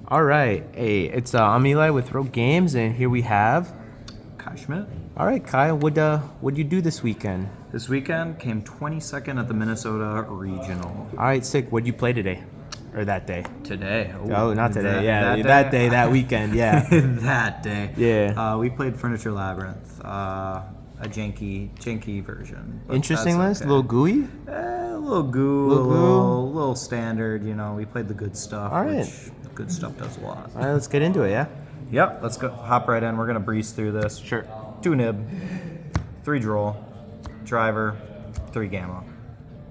All right. Hey, I'm Eli with Rogue Games, and here we have. Kai Schmidt. All right, Kai. What'd you do this weekend? This weekend came 22nd at the Minnesota Regional. All right, sick. What'd you play today, or that day? Today. Oh, not today. That day, that weekend. Yeah. that day. Yeah. We played Furniture Labyrinth, a janky version. but Interesting that's list. okay. A little gooey. A little goo, Little goo. little standard. We played the good stuff. All right. Which the good stuff does a lot. All right, let's get into it. Yeah. Yep. Let's go. Hop right in. We're gonna breeze through this. Sure. 2 nib, 3 droll, driver, 3 gamma.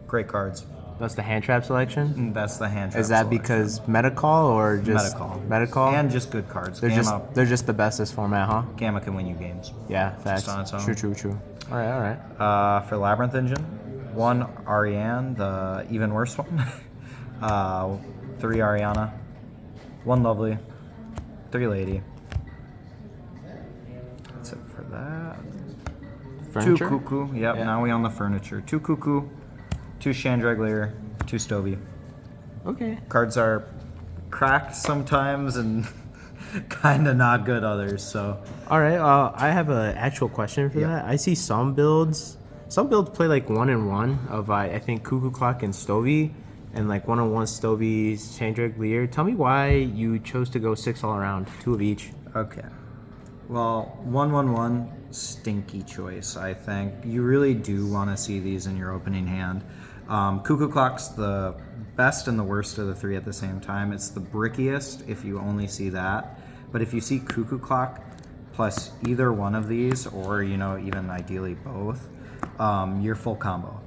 Great cards. That's the hand trap selection. And that's the hand trap Is that selection. because Metacall or just Metacall? And just good cards. they're just the best this format, huh? Gamma can win you games. Yeah, facts. on its own. True. All right. For Labyrinth Engine, 1 Ariane, the even worse one. 3 Ariana, 1 Lovely, 3 Lady. That's it for that. Furniture? 2 Cuckoo. Yep, Yeah. now we on the furniture. 2 Cuckoo, 2 Chandragleer, 2 Stovey. Okay. Cards are cracked sometimes and kind of not good others, so. All right. I have an actual question for Yeah. that. I see some builds play like 1-1 of I think Cuckoo Clock and Stovey, and like 1-1 Stovey, Chandragleer. Tell me why you chose to go 6 all around, 2 of each. Okay. Well, 1-1-1, stinky choice, I think. You really do want to see these in your opening hand. Cuckoo Clock's the best and the worst of the 3 at the same time. It's the brickiest if you only see that. But if you see Cuckoo Clock plus either one of these, or, even ideally both, you're full combo.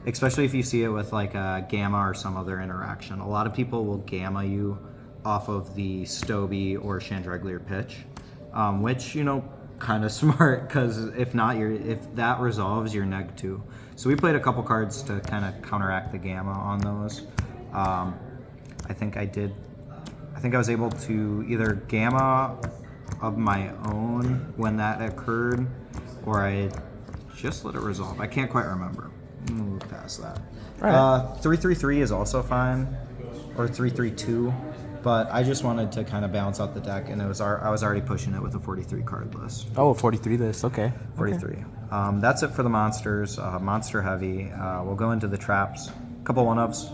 Especially if you see it with like a Gamma or some other interaction. A lot of people will Gamma you off of the Stovey or Chandragleer pitch. Which kind of smart, because if that resolves, you're neg 2. So we played a couple cards to kind of counteract the Gamma on those. I think I was able to either Gamma of my own when that occurred, or I just let it resolve. I can't quite remember. I'm gonna move past that. Right. 3-3-3 is also fine, or 3-3-2. But I just wanted to kind of balance out the deck, and I was already pushing it with a 43 card list. Oh, 43 list. Okay. 43. That's it for the monsters. Monster heavy. We'll go into the traps. Couple 1-ups.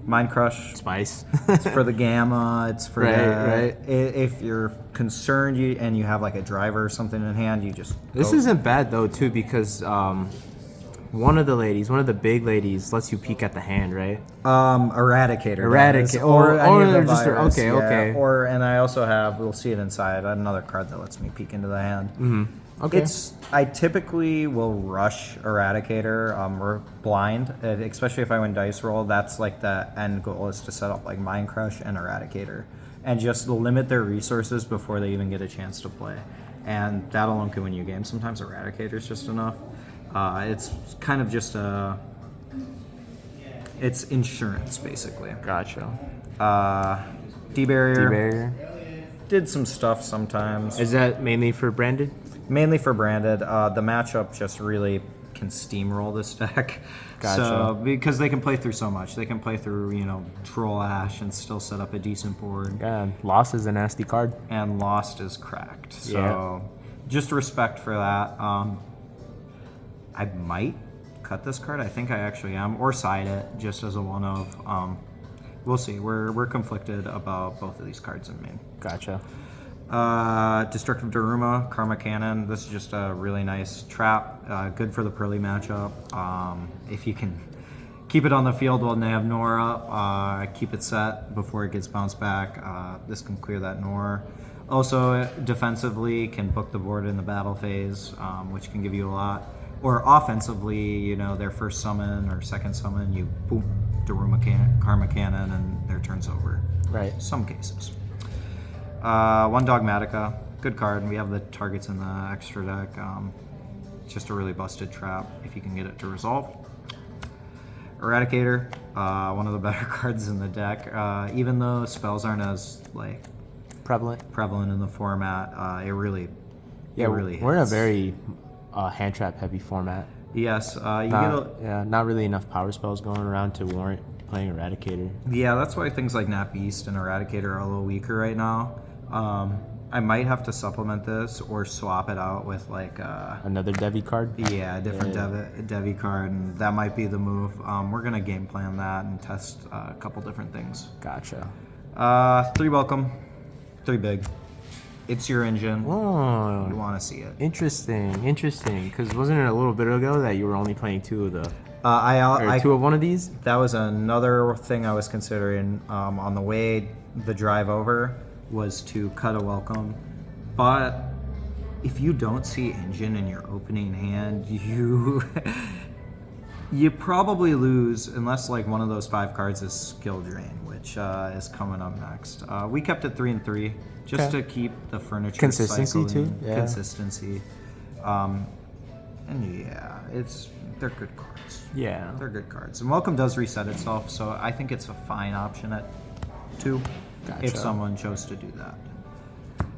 Mind Crush. Spice. It's for the Gamma. It's for Right. If you're concerned and you have like a driver or something in hand, you just. This go. isn't bad though too, because one of the big ladies lets you peek at the hand, right? Eradicator. Eradicate- or or any of the just- virus, okay, yeah. okay. And I also have, we'll see it inside, another card that lets me peek into the hand. Mm-hmm. Okay. I typically will rush Eradicator or blind, especially if I win dice roll. That's like the end goal, is to set up like Mind Crush and Eradicator, and just limit their resources before they even get a chance to play. And that alone can win you games. Sometimes Eradicator is just enough. It's kind of just it's insurance basically. Gotcha. D-Barrier. D-barrier. Did some stuff sometimes. Is that mainly for branded? Mainly for branded. The matchup just really can steamroll this deck. Gotcha. So, because they can play through so much. They can play through, Troll Ash and still set up a decent board. Yeah. Lost is a nasty card. And Lost is cracked. So, Yeah. just respect for that. I might cut this card. I think I actually am. Or side it, just as a one of. We'll see. We're conflicted about both of these cards in main. Gotcha. Destructive Daruma, Karma Cannon. This is just a really nice trap. Good for the Pearly matchup. If you can keep it on the field while they have Nor up, keep it set before it gets bounced back. This can clear that Nor. Also, defensively, can book the board in the battle phase, which can give you a lot. Or offensively, their first summon or second summon, you boom, Daruma Karma Cannon, and their turn's over. Right. Some cases. 1 Dogmatica, good card. We have the targets in the extra deck. Just a really busted trap if you can get it to resolve. Eradicator, one of the better cards in the deck. Even though spells aren't as Prevalent. prevalent in the format, it really We're in a hits. very hand trap heavy format. Yes, Not really enough power spells going around to warrant playing Eradicator. Yeah, that's why things like Nat Beast and Eradicator are a little weaker right now. I might have to supplement this or swap it out with like Another Devi card? a different Devi card, and that might be the move. We're gonna game plan that and test a couple different things. Gotcha. 3 welcome, 3 big. It's your engine. You Oh, want to see it. interesting. Because wasn't it a little bit ago that you were only playing two of the, I two of one of these? That was another thing I was considering on the way the drive over was to cut a welcome, but if you don't see engine in your opening hand, you probably lose unless like one of those 5 cards is skill drain, which is coming up next. We kept it 3 and 3 just Okay. to keep the furniture Consistency cycling. too, yeah. Consistency, and yeah, they're good cards. Yeah. They're good cards. And Welcome does reset itself, so I think it's a fine option at 2 Gotcha. if someone chose to do that.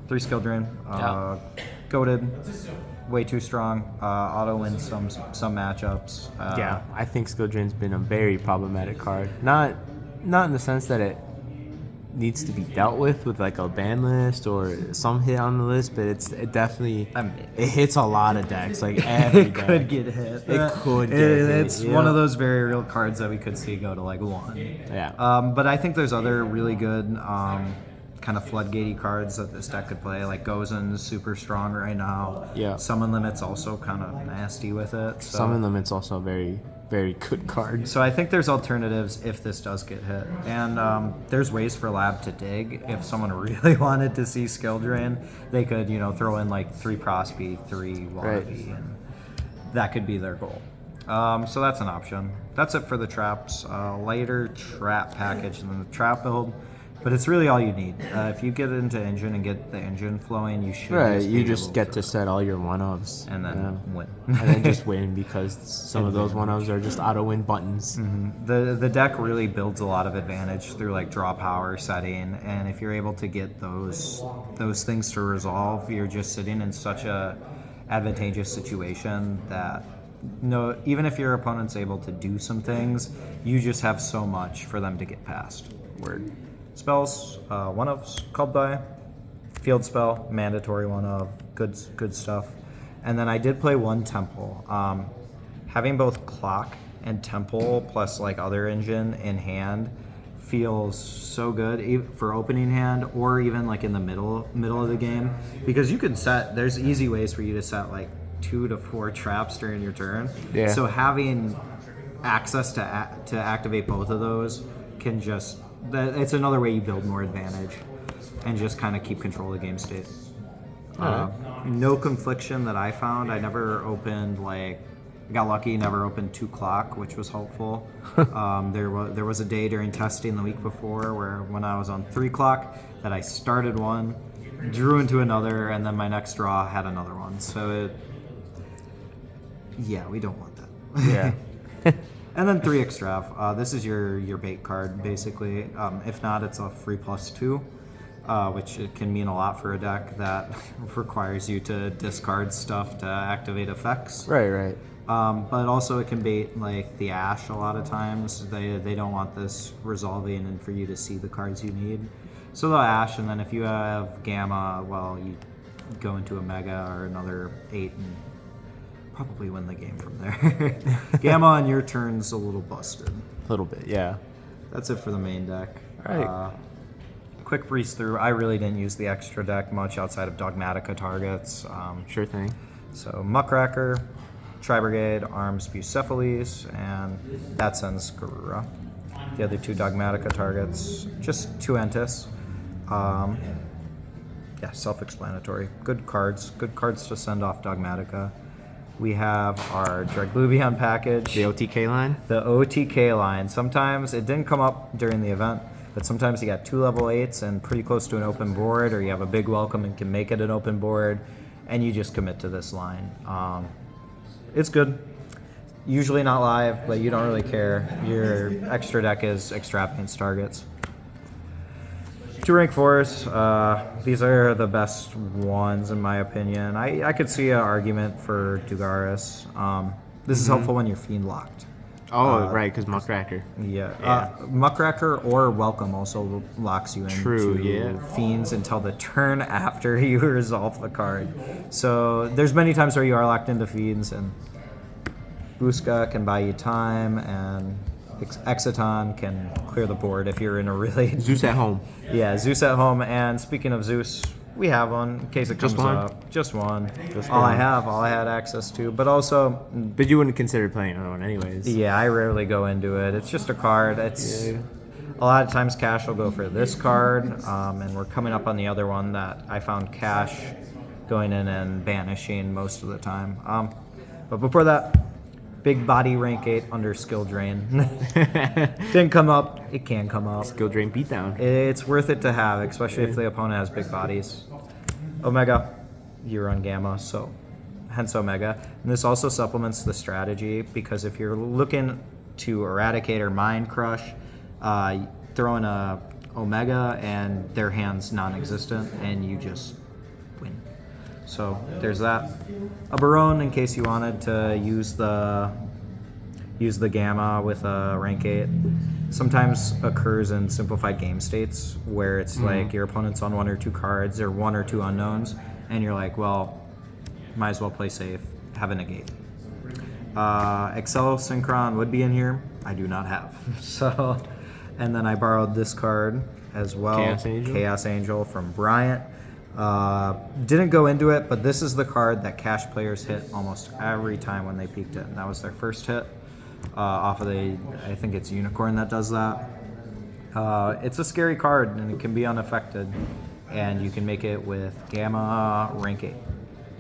3 skill drain. Yeah. Goated. Way too strong. Auto wins some matchups. Yeah, I think Skill Drain's been a very problematic card. Not in the sense that it needs to be dealt with like a ban list or some hit on the list, but it definitely it hits a lot of decks. Like every It deck. could get hit. It could get hit, It's yeah. one of those very real cards that we could see go to like 1. Yeah. But I think there's other really good kind of floodgatey cards that this deck could play. Like Gozen's super strong right now. Yeah. Summon Limit's also kind of nasty with it. So. Summon Limit's also a very, very good card. So I think there's alternatives if this does get hit. And there's ways for Lab to dig. If someone really wanted to see skill drain, they could, throw in like 3 Prosby, 3 Wallaby, Right. and that could be their goal. So that's an option. That's it for the traps. Lighter trap package than the trap build. But it's really all you need. If you get into engine and get the engine flowing, you should Right, just be you just able get to to set all your one-ofs. and then win. and then just win because some of those one-ofs are just auto-win buttons. The deck really builds a lot of advantage through like draw power setting, and if you're able to get those things to resolve, you're just sitting in such a advantageous situation that even if your opponent's able to do some things, you just have so much for them to get past. Word. Spells, one of called by field spell, mandatory one of good stuff, and then I did play 1 temple. Having both clock and temple plus like other engine in hand feels so good for opening hand or even like in the middle of the game, because you can set. There's easy ways for you to set like 2 to 4 traps during your turn. Yeah. So having access to activate both of those can just. It's another way you build more advantage and just kind of keep control of the game state. No confliction that I found. I never opened I got lucky, never opened 2 clock, which was helpful. There was a day during testing the week before where when I was on 3 clock that I started one, drew into another, and then my next draw had another one. So we don't want that. Yeah. And then 3 extrav. This is your bait card, basically. If not, it's a free +2, which it can mean a lot for a deck that requires you to discard stuff to activate effects. Right. But also it can bait like the Ash a lot of times. They don't want this resolving and for you to see the cards you need. So they'll Ash, and then if you have Gamma, well, you go into a Mega or another 8 and probably win the game from there. Gamma on your turn's a little busted. A little bit, yeah. That's it for the main deck. All right. Quick breeze through. I really didn't use the extra deck much outside of Dogmatica targets. Sure thing. So Muckracker, Tri-Brigade, Arms Bucephalus, and that sends Garura. The other 2 Dogmatica targets, just 2 Entis. Self-explanatory. Good cards to send off Dogmatica. We have our Dragluvion package. The OTK line? The OTK line. Sometimes it didn't come up during the event, but sometimes you got 2 level 8s and pretty close to an open board, or you have a big welcome and can make it an open board, and you just commit to this line. It's good. Usually not live, but you don't really care. Your extra deck is extravagance targets. 2 rank 4s. These are the best ones in my opinion. I could see an argument for Dugaris. This is helpful when you're fiend locked. Oh, right, because Muckracker. Yeah. Muckracker or Welcome also locks you into True, yeah. Fiends until the turn after you resolve the card. So there's many times where you are locked into Fiends, and Busca can buy you time, and Exciton can clear the board if you're in a really... Zeus at home. Yeah, Zeus at home. And speaking of Zeus, we have one in case it comes Just one? up. Just one. Just all I one. have, all I had access to. But also, But you wouldn't consider playing another one anyways. yeah, I rarely go into it. It's just a card. It's Yeah. a lot of times Cash will go for this card, and we're coming up on the other one that I found Cash going in and banishing most of the time. But before that, big body rank 8 under skill drain. Didn't come up. It can come up. Skill drain beatdown. It's worth it to have, especially if the opponent has big bodies. Omega, you run Gamma, so hence Omega. And this also supplements the strategy, because if you're looking to eradicate or mind crush, throw in a Omega and their hand's non-existent, and you just win. So there's that. A Barone in case you wanted to use the Gamma with a rank 8. Sometimes occurs in simplified game states where it's like your opponent's on 1 or 2 cards or 1 or 2 unknowns, and you're like, well, might as well play safe, have a negate. Excel Synchron would be in here. I do not have. So, and then I borrowed this card as well. Chaos Angel from Bryant. Didn't go into it, but this is the card that Cash players hit almost every time when they peeked it. And that was their first hit off of I think it's Unicorn that does that. It's a scary card, and it can be unaffected. And you can make it with Gamma rank 8.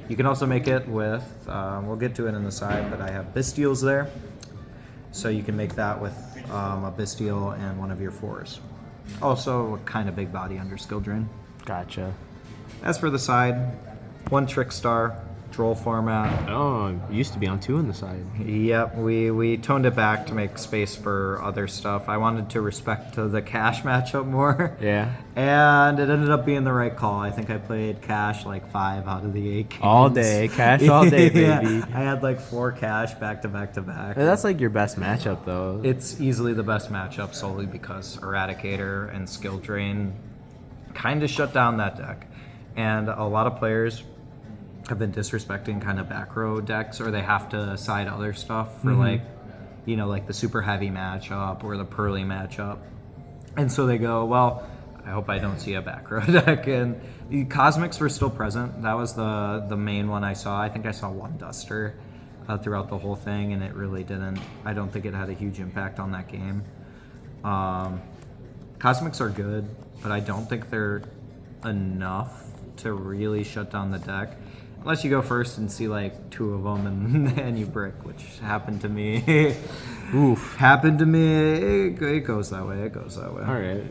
You can also make it with, we'll get to it in the side, but I have Bystials there. So you can make that with a Bystial and one of your 4s. Also, a kind of big body under skill drain. Gotcha. As for the side, 1 Trickstar, Droll format. Oh, it used to be on 2 on the side. Yep, we toned it back to make space for other stuff. I wanted to respect the Cash matchup more. Yeah. And it ended up being the right call. I think I played Cash like 5 out of the 8 games. All day. Cash all day, baby. Yeah, I had like 4 Cash back to back to back. That's like your best matchup, though. It's easily the best matchup solely because Eradicator and Skill Drain kind of shut down that deck. And a lot of players have been disrespecting kind of back row decks, or they have to side other stuff for like the super heavy matchup or the Pearly matchup. And so they go, well, I hope I don't see a back row deck. And the Cosmics were still present. That was the main one I saw. I think I saw 1 Duster throughout the whole thing, and it really didn't. I don't think it had a huge impact on that game. Cosmics are good, but I don't think they're enough to really shut down the deck. Unless you go first and see like 2 of them and you brick, which happened to me. Oof. Happened to me. It goes that way. It goes that way. All right.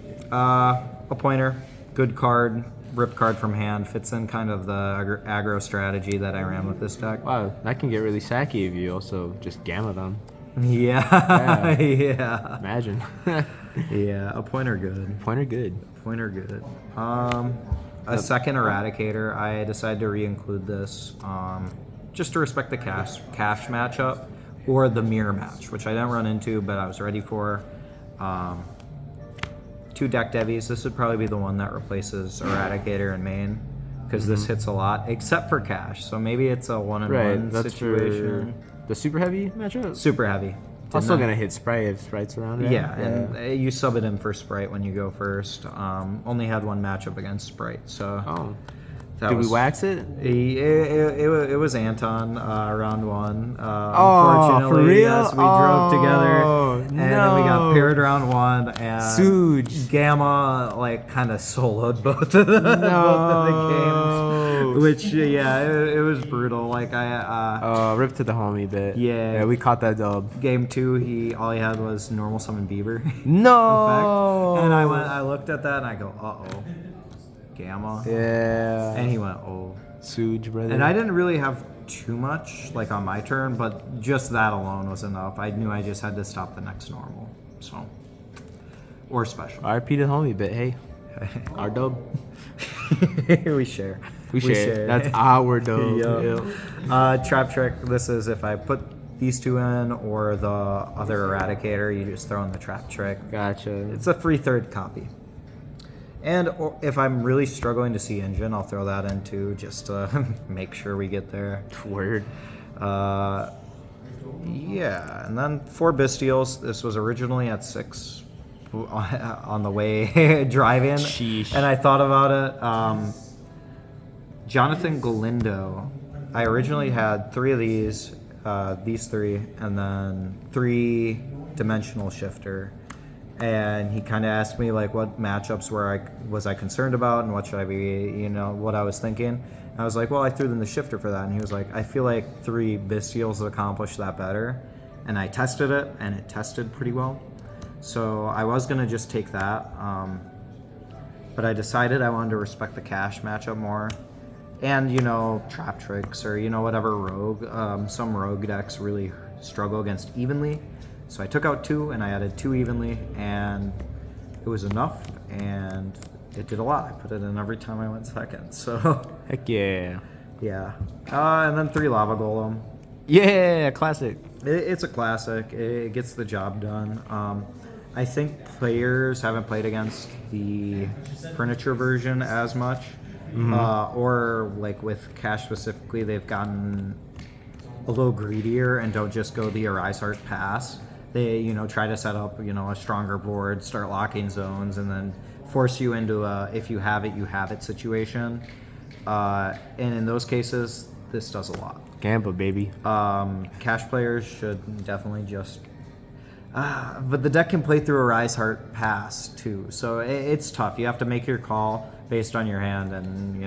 A pointer, good card, rip card from hand, fits in kind of the aggro strategy that I ran with this deck. Wow, that can get really sacky if you also just gamma them. Yeah. Yeah. Imagine. Yeah. A pointer good. Pointer good. Pointer good. A second Eradicator. I decided to re-include this just to respect the cash matchup or the mirror match, which I didn't run into, but I was ready for. 2 deck devies. This would probably be the one that replaces Eradicator in main, because this hits a lot, except for cash. So maybe it's a 1-on-1 That's situation. for the super heavy matchup. Super heavy. I'm still gonna hit Sprite if Sprite's around. Right? Yeah, and you sub it in for Sprite when you go first. Only had 1 matchup against Sprite, so. Oh. That Did was, we wax it? It was Anton round 1. Oh, for real? Yes, we drove together, and no. then we got paired round 1, and Suge. Gamma like kind of soloed both of the games, which it was brutal. Like Rip to the homie bit. Yeah, we caught that dub. Game 2, all he had was normal summon Beaver. No. Effect. And I looked at that and I go, uh-oh. Gamma. Yeah. And he went, oh. Suge, brother. And I didn't really have too much, like, on my turn, but just that alone was enough. I knew I just had to stop the next normal, so. Or special. RP to the homie bit, hey. Our dub. We share. We share. That's our dub. Yep. Trap trick, this is if I put these two in, or the other Eradicator, you just throw in the Trap Trick. Gotcha. It's a free third copy. And if I'm really struggling to see Engine, I'll throw that in too, just to make sure we get there. Word. Yeah, and then 4 Bystials. This was originally at 6 on the way drive-in. Sheesh. And I thought about it. Jonathan Galindo. I originally had 3 of these 3, and then 3 Dimensional Shifter. And he kind of asked me like what matchups was I concerned about, and what should I be, what I was thinking. I was like, well, I threw them the Shifter for that, and he was like, I feel like 3 Bystials accomplish that better. And I tested it, and it tested pretty well. So I was gonna just take that, but I decided I wanted to respect the cash matchup more. And Trap Tricks or whatever rogue. Some rogue decks really struggle against evenly. So I took out 2 and I added 2 evenly, and it was enough, and it did a lot. I put it in every time I went second. So Heck yeah. yeah, and then 3 Lava Golem. Yeah, classic. It's a classic. It gets the job done. I think players haven't played against the furniture version as much, or like with cash specifically, they've gotten a little greedier and don't just go the Arise Heart pass. They try to set up a stronger board, start locking zones, and then force you into a if you have it, you have it situation. And in those cases, this does a lot. Gamble, baby. Cash players should definitely just. But the deck can play through a Rise Heart pass too, so it's tough. You have to make your call based on your hand, and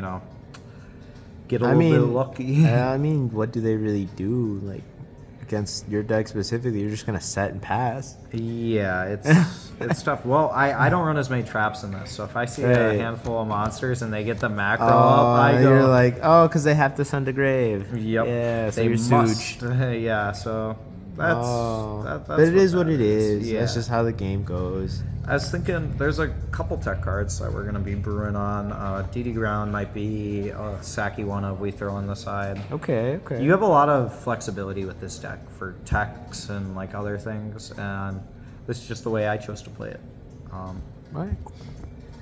get a little bit lucky. I mean, what do they really do? Like against your deck specifically, you're just gonna set and pass. Yeah, it's tough. Well, I don't run as many traps in this, so if I see a handful of monsters and they get the macro up, I go. You're like, because they have to send to grave. Yep. Yeah, so they you're must. sooched. Yeah, so that's. That's but it is what that it is. Yeah. That's just how the game goes. I was thinking there's a couple tech cards that we're going to be brewing on. DD Ground might be a sacky one of we throw on the side. Okay. You have a lot of flexibility with this deck for techs and like other things, and this is just the way I chose to play it. All right.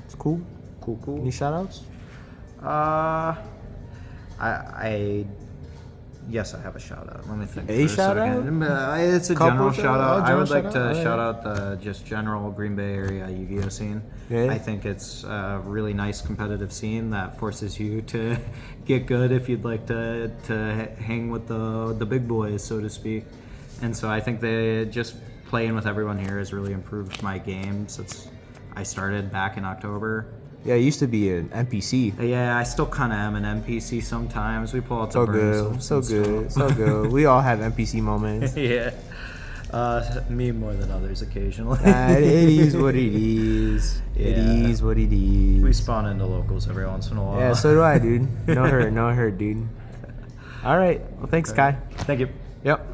It's cool. Cool. Any shoutouts? Yes, I have a shout out. Let me think. A for shout out? second. It's a Couple general shout out. I would like shout to out? shout out the just general Green Bay area Yu-Gi-Oh scene. Okay. I think it's a really nice competitive scene that forces you to get good if you'd like to hang with the big boys, so to speak. And so I think they just playing with everyone here has really improved my game since I started back in October. Yeah, I used to be an NPC. Yeah, I still kind of am an NPC sometimes. We pull out the So burn good. souls and So good. We all have NPC moments. yeah. Me more than others occasionally. It is what it is. It Yeah. is what it is. We spawn into locals every once in a while. Yeah, so do I, dude. No hurt, dude. All right. Well, thanks, Kai. Thank you. Yep.